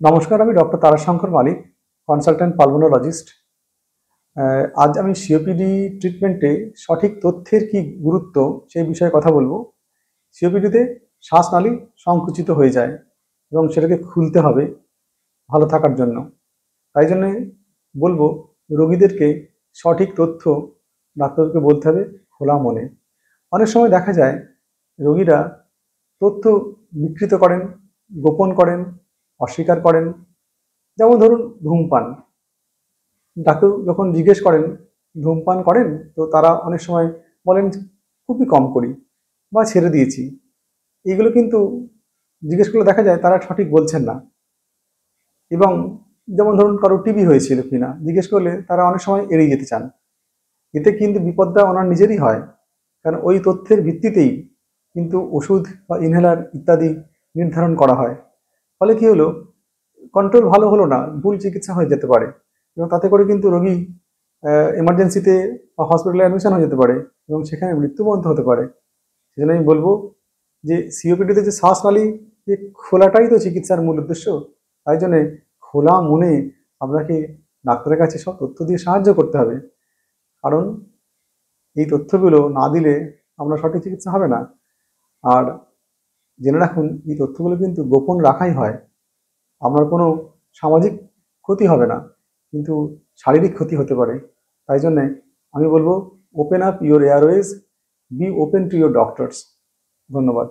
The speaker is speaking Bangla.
নমস্কার, আমি ডক্টর তারাশঙ্কর মালিক, কনসালট্যান্ট পালমোনোলজিস্ট। আজ আমি সিওপিডি ট্রিটমেন্টে সঠিক তথ্যের কি গুরুত্ব সেই বিষয়ে কথা বলবো। সিওপিডিতে শ্বাসনালী সংকুচিত হয়ে যায় এবং সেটাকে খুলতে হবে ভালো থাকার জন্য। তাই জন্য বলবো রোগীদেরকে সঠিক তথ্য ডাক্তারকে বলতে হবে খোলা মনে। অনেক সময় দেখা যায় রোগীরা তথ্য বিকৃত করেন, গোপন করেন, অস্বীকার করেন। যেমন ধরুন ধূমপান, ডাক্তার যখন জিজ্ঞেস করেন ধূমপান করেন, তো তারা অনেক সময় বলেন খুবই কম করি বা ছেড়ে দিয়েছি। এগুলো কিন্তু জিজ্ঞেস করলে দেখা যায় তারা সঠিক বলছেন না। এবং যেমন ধরুন কারো টিবি হয়েছিল কিনা জিজ্ঞেস করলে তারা অনেক সময় এড়িয়ে যেতে চান। এতে কিন্তু বিপদটা ওনার নিজেরই হয়, কারণ ওই তথ্যের ভিত্তিতেই কিন্তু ওষুধ বা ইনহেলার ইত্যাদি নির্ধারণ করা হয়। ফলে কি হলো, কন্ট্রোল ভালো হলো না, ভুল চিকিৎসা হয়ে যেতে পারে এবং তাতে করে কিন্তু রোগী এমার্জেন্সিতে বা হসপিটালে অ্যাডমিশন হয়ে যেতে পারে এবং সেখানে মৃত্যুবরণ হতে পারে। সেজন্য আমি বলবো যে সিওপিডিতে যে শ্বাসনালী যে খোলাটাই তো চিকিৎসার মূল উদ্দেশ্য। তাই জন্যে খোলা মনে আপনাকে ডাক্তারের কাছে সব তথ্য দিয়ে সাহায্য করতে হবে, কারণ এই তথ্যগুলো না দিলে আপনার সঠিক চিকিৎসা হবে না। আর জেনে রাখুন, এই তথ্যগুলো কিন্তু গোপন রাখাই হয়। আপনার কোনো সামাজিক ক্ষতি হবে না, কিন্তু শারীরিক ক্ষতি হতে পারে। তাই জন্যে আমি বলবো open up your airways, be open to your doctors. ধন্যবাদ।